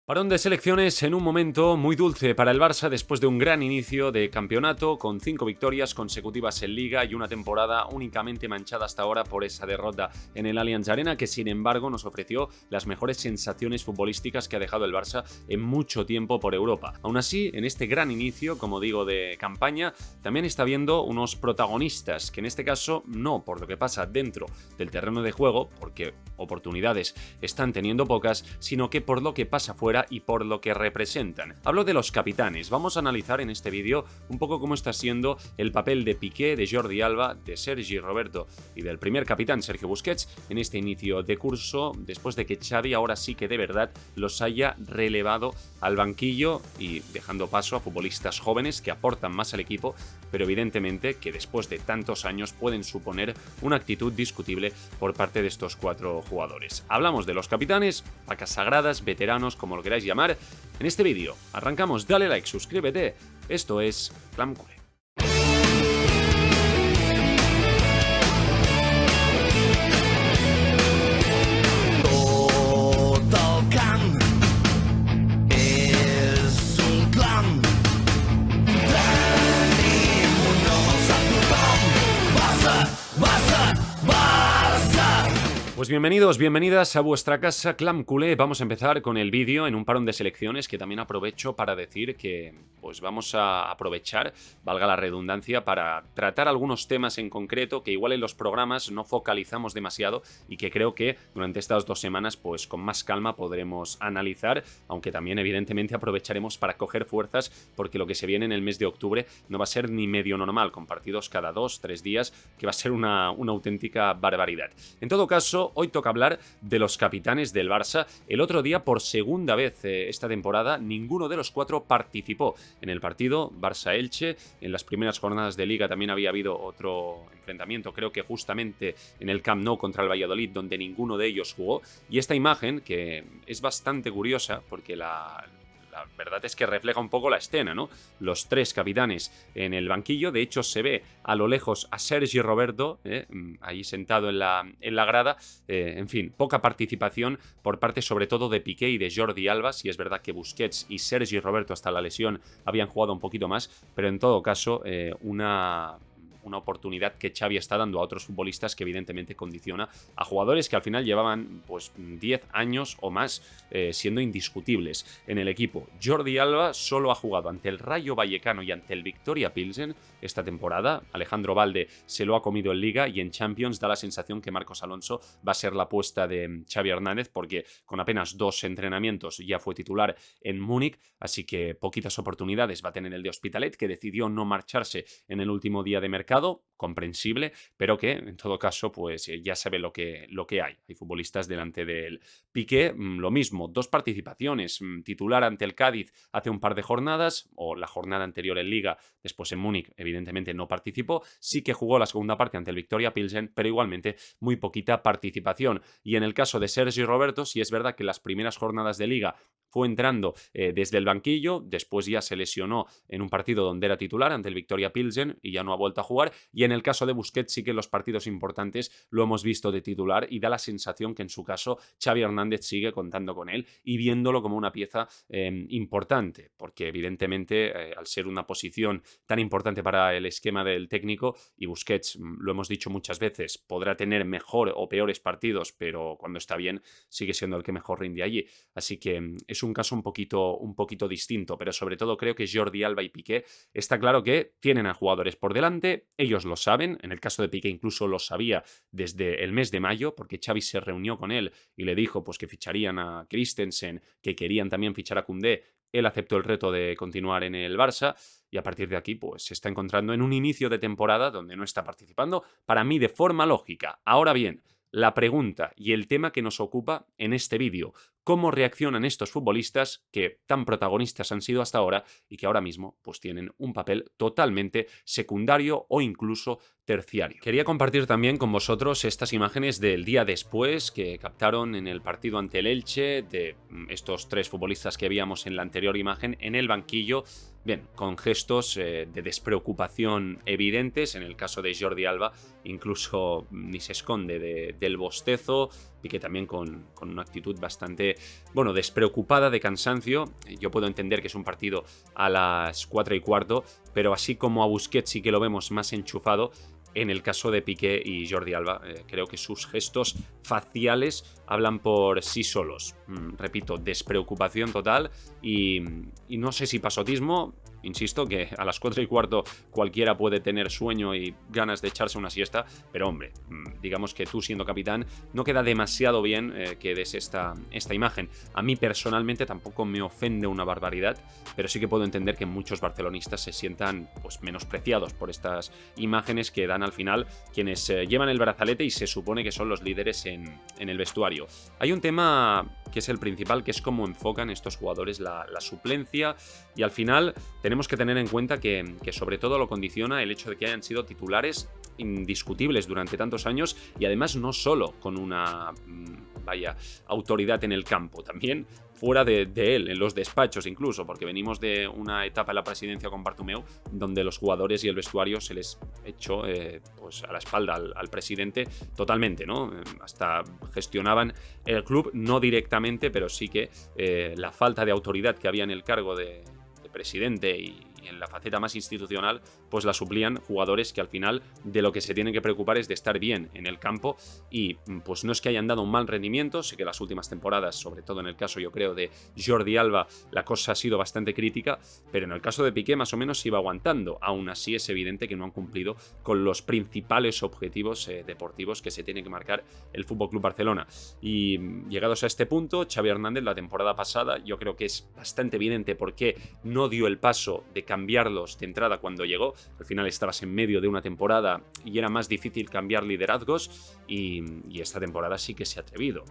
Parón de selecciones en un momento muy dulce para el Barça después de un gran inicio de campeonato con 5 victorias consecutivas en Liga y una temporada únicamente manchada hasta ahora por esa derrota en el Allianz Arena que sin embargo nos ofreció las mejores sensaciones futbolísticas que ha dejado el Barça en mucho tiempo por Europa. Aún así, en este gran inicio, como digo, de campaña, también está habiendo unos protagonistas que en este caso no por lo que pasa dentro del terreno de juego, porque oportunidades están teniendo pocas, sino que por lo que pasa fuera y por lo que representan. Hablo de los capitanes. Vamos a analizar en este vídeo un poco cómo está siendo el papel de Piqué, de Jordi Alba, de Sergi Roberto y del primer capitán Sergio Busquets en este inicio de curso, después de que Xavi ahora sí que de verdad los haya relevado al banquillo y dejando paso a futbolistas jóvenes que aportan más al equipo, pero evidentemente que después de tantos años pueden suponer una actitud discutible por parte de estos 4 jugadores. Hablamos de los capitanes, vacas sagradas, veteranos, como lo queráis llamar. En este vídeo arrancamos, dale like, suscríbete. Esto es Clam Culé. Pues bienvenidos, bienvenidas a vuestra casa Clam Culé. Vamos a empezar con el vídeo en un parón de selecciones que también aprovecho para decir que pues vamos a aprovechar, valga la redundancia, para tratar algunos temas en concreto que igual en los programas no focalizamos demasiado y que creo que durante estas 2 semanas pues con más calma podremos analizar, aunque también evidentemente aprovecharemos para coger fuerzas porque lo que se viene en el mes de octubre no va a ser ni medio normal, con partidos cada 2-3 días, que va a ser una auténtica barbaridad. En todo caso, hoy toca hablar de los capitanes del Barça. El otro día, por segunda vez esta temporada, ninguno de los 4 participó en el partido Barça-Elche. En las primeras jornadas de Liga también había habido otro enfrentamiento, creo que justamente en el Camp Nou contra el Valladolid, donde ninguno de ellos jugó. Y esta imagen, que es bastante curiosa, porque la verdad es que refleja un poco la escena, ¿no? Los 3 capitanes en el banquillo. De hecho, se ve a lo lejos a Sergi Roberto, ahí sentado en la grada. En fin, poca participación por parte sobre todo de Piqué y de Jordi Alba. Si es verdad que Busquets y Sergi Roberto hasta la lesión habían jugado un poquito más, pero en todo caso, una oportunidad que Xavi está dando a otros futbolistas que evidentemente condiciona a jugadores que al final llevaban pues 10 años o más siendo indiscutibles en el equipo. Jordi Alba solo ha jugado ante el Rayo Vallecano y ante el Victoria Pilsen esta temporada. Alejandro Balde se lo ha comido en Liga y en Champions da la sensación que Marcos Alonso va a ser la apuesta de Xavi Hernández porque con apenas 2 entrenamientos ya fue titular en Múnich, así que poquitas oportunidades va a tener el de Hospitalet, que decidió no marcharse en el último día de mercado. Comprensible, pero que en todo caso pues ya sabe lo que hay. Hay futbolistas delante del Piqué, lo mismo, 2 participaciones, titular ante el Cádiz hace un par de jornadas, o la jornada anterior en Liga, después en Múnich evidentemente no participó, sí que jugó la segunda parte ante el Victoria Pilsen, pero igualmente muy poquita participación. Y en el caso de Sergi Roberto, sí es verdad que las primeras jornadas de Liga fue entrando desde el banquillo, después ya se lesionó en un partido donde era titular ante el Victoria Pilsen y ya no ha vuelto a jugar, y en el caso de Busquets sí que en los partidos importantes lo hemos visto de titular y da la sensación que en su caso Xavi Hernández sigue contando con él y viéndolo como una pieza importante, porque evidentemente al ser una posición tan importante para el esquema del técnico, y Busquets, lo hemos dicho muchas veces, podrá tener mejor o peores partidos, pero cuando está bien sigue siendo el que mejor rinde allí, así que es un caso un poquito distinto, pero sobre todo creo que Jordi Alba y Piqué está claro que tienen a jugadores por delante, ellos lo saben, en el caso de Piqué incluso lo sabía desde el mes de mayo, porque Xavi se reunió con él y le dijo pues, que ficharían a Christensen, que querían también fichar a Koundé. Él aceptó el reto de continuar en el Barça y a partir de aquí pues, se está encontrando en un inicio de temporada donde no está participando, para mí de forma lógica. Ahora bien, la pregunta y el tema que nos ocupa en este vídeo: ¿cómo reaccionan estos futbolistas que tan protagonistas han sido hasta ahora y que ahora mismo pues, tienen un papel totalmente secundario o incluso terciario? Quería compartir también con vosotros estas imágenes del día después que captaron en el partido ante el Elche de estos 3 futbolistas que veíamos en la anterior imagen en el banquillo. Bien, con gestos de despreocupación evidentes, en el caso de Jordi Alba, incluso ni se esconde del bostezo, Piqué también con una actitud bastante, bueno, despreocupada, de cansancio. Yo puedo entender que es un partido a las 4:15, pero así como a Busquets sí que lo vemos más enchufado, en el caso de Piqué y Jordi Alba, creo que sus gestos faciales hablan por sí solos. Repito, despreocupación total y no sé si pasotismo. Insisto que a las 4:15 cualquiera puede tener sueño y ganas de echarse una siesta, pero hombre, digamos que tú siendo capitán no queda demasiado bien que des esta imagen. A mí personalmente tampoco me ofende una barbaridad, pero sí que puedo entender que muchos barcelonistas se sientan pues menospreciados por estas imágenes que dan al final quienes llevan el brazalete y se supone que son los líderes en el vestuario. Hay un tema que es el principal, que es cómo enfocan estos jugadores la suplencia, y al final tenemos que tener en cuenta que sobre todo lo condiciona el hecho de que hayan sido titulares indiscutibles durante tantos años, y además no solo con una autoridad en el campo, también fuera de él, en los despachos incluso, porque venimos de una etapa en la presidencia con Bartomeu donde los jugadores y el vestuario se les echó pues a la espalda al presidente totalmente, ¿no? Hasta gestionaban el club, no directamente, pero sí que la falta de autoridad que había en el cargo de presidente y en la faceta más institucional, pues la suplían jugadores que al final de lo que se tienen que preocupar es de estar bien en el campo, y pues no es que hayan dado un mal rendimiento. Sí que las últimas temporadas, sobre todo en el caso yo creo de Jordi Alba, la cosa ha sido bastante crítica, pero en el caso de Piqué más o menos se iba aguantando. Aún así es evidente que no han cumplido con los principales objetivos deportivos que se tiene que marcar el FC Barcelona. Y llegados a este punto, Xavi Hernández la temporada pasada, yo creo que es bastante evidente por qué no dio el paso de cambiarlos de entrada cuando llegó. Al final estabas en medio de una temporada y era más difícil cambiar liderazgos, y esta temporada sí que se ha atrevido,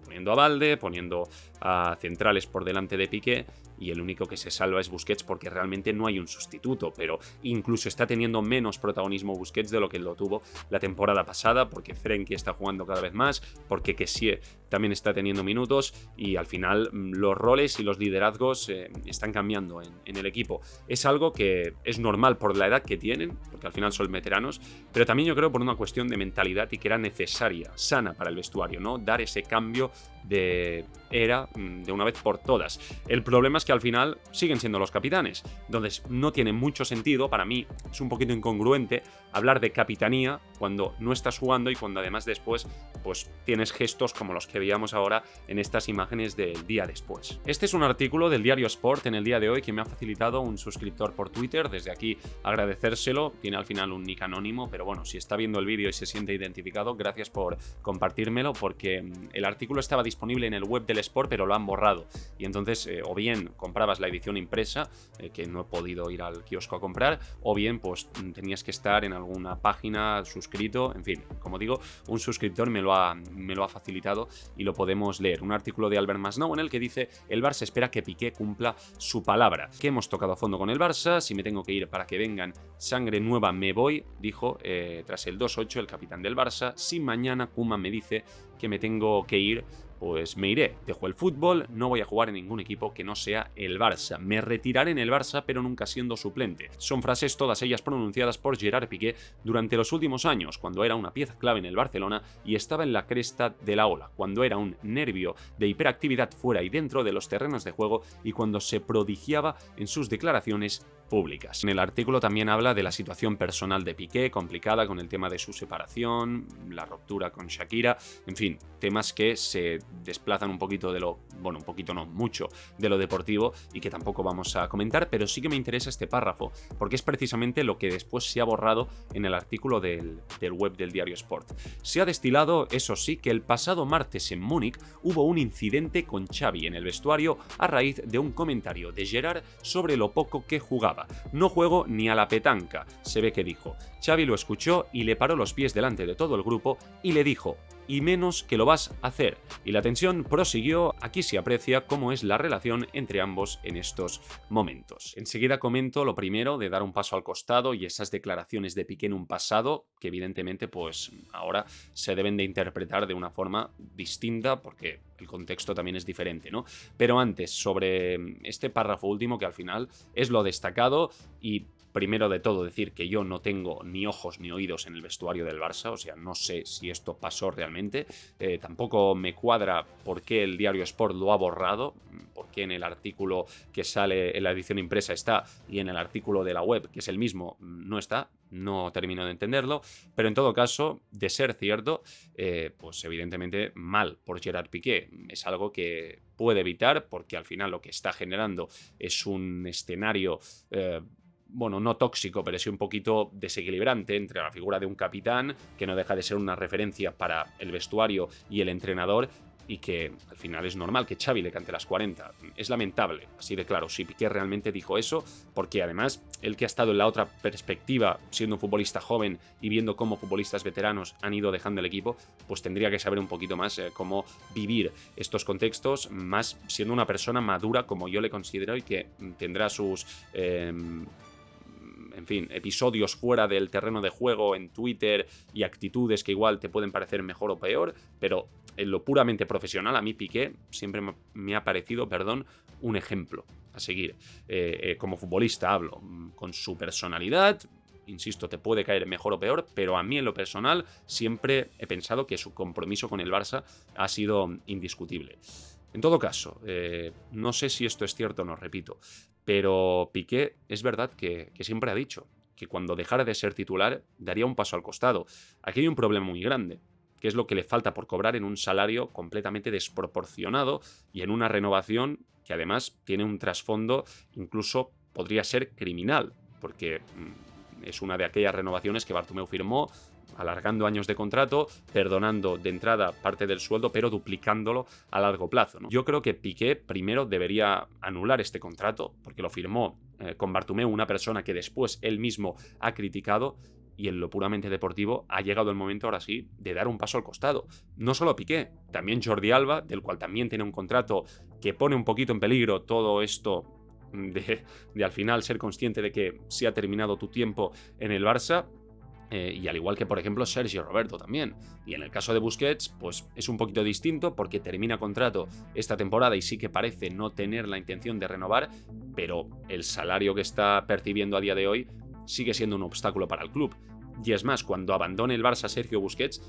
poniendo a Balde, poniendo a centrales por delante de Piqué, y el único que se salva es Busquets porque realmente no hay un sustituto, pero incluso está teniendo menos protagonismo Busquets de lo que lo tuvo la temporada pasada, porque Frenkie está jugando cada vez más, porque Kessie también está teniendo minutos, y al final los roles y los liderazgos están cambiando en el equipo. Es algo que es normal por la edad que tienen, porque al final son veteranos, pero también yo creo por una cuestión de mentalidad, y que era necesaria, sana para el vestuario, ¿no? Dar ese cambio de era de una vez por todas. El problema es que al final siguen siendo los capitanes, entonces no tiene mucho sentido. Para mí es un poquito incongruente hablar de capitanía cuando no estás jugando y cuando además después pues tienes gestos como los que veíamos ahora en estas imágenes del día después. Este es un artículo del diario Sport en el día de hoy que me ha facilitado un suscriptor por Twitter. Desde aquí agradecérselo. Tiene al final un nick anónimo, pero bueno, si está viendo el vídeo y se siente identificado, gracias por compartírmelo, porque el artículo estaba disponible en el web del Sport, pero lo han borrado, y entonces o bien comprabas la edición impresa, que no he podido ir al kiosco a comprar, o bien pues tenías que estar en alguna página suscrito. En fin, como digo, un suscriptor me lo ha facilitado y lo podemos leer. Un artículo de Albert Masnou en el que dice: el Barça espera que Piqué cumpla su palabra. Que hemos tocado a fondo con el Barça. Si me tengo que ir para que vengan sangre nueva me voy, dijo tras el 2-8 el capitán del Barça. Si mañana Koeman me dice que me tengo que ir, pues me iré, dejo el fútbol, no voy a jugar en ningún equipo que no sea el Barça. Me retiraré en el Barça, pero nunca siendo suplente. Son frases todas ellas pronunciadas por Gerard Piqué durante los últimos años, cuando era una pieza clave en el Barcelona y estaba en la cresta de la ola, cuando era un nervio de hiperactividad fuera y dentro de los terrenos de juego, y cuando se prodigiaba en sus declaraciones públicas. En el artículo también habla de la situación personal de Piqué, complicada con el tema de su separación, la ruptura con Shakira, en fin, temas que se desplazan un poquito de lo, bueno, un poquito no, mucho de lo deportivo, y que tampoco vamos a comentar, pero sí que me interesa este párrafo, porque es precisamente lo que después se ha borrado en el artículo del web del diario Sport. Se ha destilado, eso sí, que el pasado martes en Múnich hubo un incidente con Xavi en el vestuario a raíz de un comentario de Gerard sobre lo poco que jugaba. No juego ni a la petanca, se ve que dijo. Xavi lo escuchó y le paró los pies delante de todo el grupo y le dijo: y menos que lo vas a hacer. Y la tensión prosiguió. Aquí se aprecia cómo es la relación entre ambos en estos momentos. Enseguida comento lo primero de dar un paso al costado y esas declaraciones de Piqué en un pasado que evidentemente pues ahora se deben de interpretar de una forma distinta porque el contexto también es diferente, ¿no? Pero antes, sobre este párrafo último que al final es lo destacado, y Primero de todo decir que yo no tengo ni ojos ni oídos en el vestuario del Barça, o sea, no sé si esto pasó realmente. Tampoco me cuadra por qué el diario Sport lo ha borrado, por qué en el artículo que sale en la edición impresa está y en el artículo de la web, que es el mismo, no está. No termino de entenderlo, pero en todo caso, de ser cierto, pues evidentemente mal por Gerard Piqué. Es algo que puede evitar porque al final lo que está generando es un escenario... bueno, no tóxico, pero sí un poquito desequilibrante entre la figura de un capitán, que no deja de ser una referencia para el vestuario y el entrenador, y que al final es normal que Xavi le cante las 40. Es lamentable, así de claro, si Piqué realmente dijo eso, porque además él que ha estado en la otra perspectiva, siendo un futbolista joven y viendo cómo futbolistas veteranos han ido dejando el equipo, pues tendría que saber un poquito más cómo vivir estos contextos, más siendo una persona madura como yo le considero y que tendrá sus... en fin, episodios fuera del terreno de juego en Twitter y actitudes que igual te pueden parecer mejor o peor, pero en lo puramente profesional a mí Piqué siempre me ha parecido, un ejemplo a seguir. Como futbolista hablo, con su personalidad, insisto, te puede caer mejor o peor, pero a mí en lo personal siempre he pensado que su compromiso con el Barça ha sido indiscutible. En todo caso, no sé si esto es cierto o no, repito, pero Piqué es verdad que siempre ha dicho que cuando dejara de ser titular daría un paso al costado. Aquí hay un problema muy grande, que es lo que le falta por cobrar en un salario completamente desproporcionado y en una renovación que además tiene un trasfondo incluso podría ser criminal, porque es una de aquellas renovaciones que Bartomeu firmó alargando años de contrato, perdonando de entrada parte del sueldo, pero duplicándolo a largo plazo, ¿no? Yo creo que Piqué primero debería anular este contrato, porque lo firmó con Bartomeu, una persona que después él mismo ha criticado, y en lo puramente deportivo ha llegado el momento ahora sí de dar un paso al costado. No solo Piqué, también Jordi Alba, del cual también tiene un contrato que pone un poquito en peligro todo esto de al final ser consciente de que se ha terminado tu tiempo en el Barça. Y al igual que, por ejemplo, Sergio Roberto también. Y en el caso de Busquets, pues es un poquito distinto porque termina contrato esta temporada y sí que parece no tener la intención de renovar, pero el salario que está percibiendo a día de hoy sigue siendo un obstáculo para el club. Y es más, cuando abandone el Barça Sergio Busquets,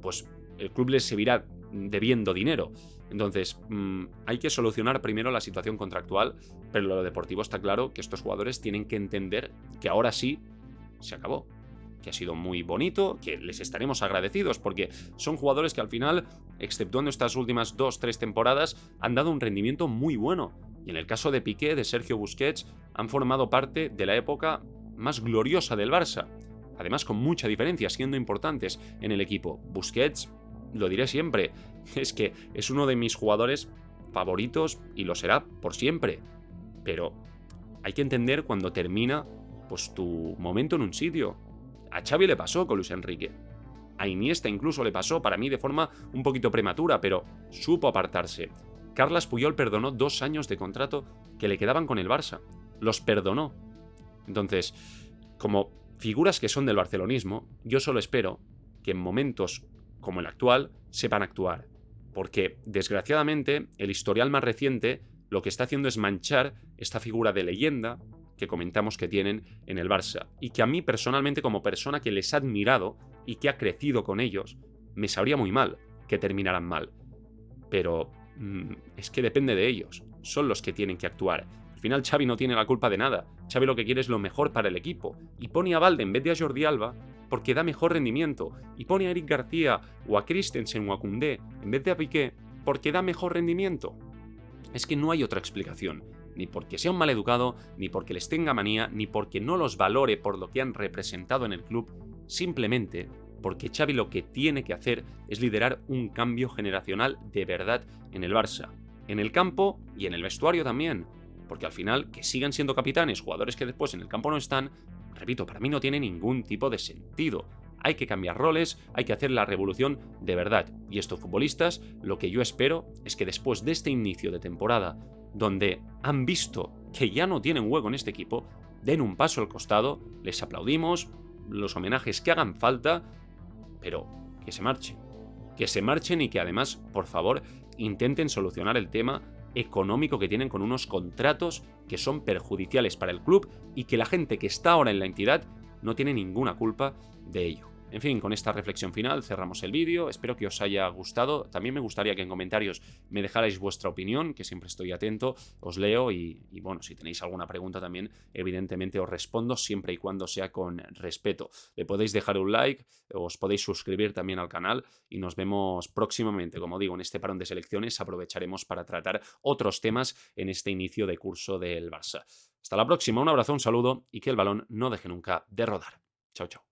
pues el club les seguirá debiendo dinero. Entonces, hay que solucionar primero la situación contractual, pero lo deportivo está claro que estos jugadores tienen que entender que ahora sí se acabó. Que ha sido muy bonito, que les estaremos agradecidos porque son jugadores que al final, exceptuando estas últimas 2-3 temporadas, han dado un rendimiento muy bueno. Y en el caso de Piqué, de Sergio Busquets, han formado parte de la época más gloriosa del Barça. Además, con mucha diferencia, siendo importantes en el equipo. Busquets, lo diré siempre, es que es uno de mis jugadores favoritos y lo será por siempre. Pero hay que entender cuando termina pues tu momento en un sitio. A Xavi le pasó con Luis Enrique. A Iniesta incluso le pasó, para mí de forma un poquito prematura, pero supo apartarse. Carles Puyol perdonó 2 años de contrato que le quedaban con el Barça. Los perdonó. Entonces, como figuras que son del barcelonismo, yo solo espero que en momentos como el actual sepan actuar. Porque, desgraciadamente, el historial más reciente lo que está haciendo es manchar esta figura de leyenda que comentamos que tienen en el Barça, y que a mí personalmente, como persona que les ha admirado y que ha crecido con ellos, me sabría muy mal que terminaran mal. Pero es que depende de ellos, son los que tienen que actuar. Al final Xavi no tiene la culpa de nada, Xavi lo que quiere es lo mejor para el equipo, y pone a Balde en vez de a Jordi Alba porque da mejor rendimiento, y pone a Eric García o a Christensen o a Koundé en vez de a Piqué porque da mejor rendimiento. Es que no hay otra explicación. Ni porque sea un maleducado, ni porque les tenga manía, ni porque no los valore por lo que han representado en el club, simplemente porque Xavi lo que tiene que hacer es liderar un cambio generacional de verdad en el Barça, en el campo y en el vestuario también, porque al final que sigan siendo capitanes jugadores que después en el campo no están, repito, para mí no tiene ningún tipo de sentido. Hay que cambiar roles, hay que hacer la revolución de verdad, y estos futbolistas, lo que yo espero es que después de este inicio de temporada donde han visto que ya no tienen hueco en este equipo, den un paso al costado, les aplaudimos, los homenajes que hagan falta, pero que se marchen y que además, por favor, intenten solucionar el tema económico que tienen con unos contratos que son perjudiciales para el club y que la gente que está ahora en la entidad no tiene ninguna culpa de ello. En fin, con esta reflexión final cerramos el vídeo, espero que os haya gustado. También me gustaría que en comentarios me dejarais vuestra opinión, que siempre estoy atento, os leo y bueno, si tenéis alguna pregunta también, evidentemente os respondo siempre y cuando sea con respeto. Le podéis dejar un like, os podéis suscribir también al canal y nos vemos próximamente. Como digo, en este parón de selecciones aprovecharemos para tratar otros temas en este inicio de curso del Barça. Hasta la próxima, un abrazo, un saludo y que el balón no deje nunca de rodar. Chao, chao.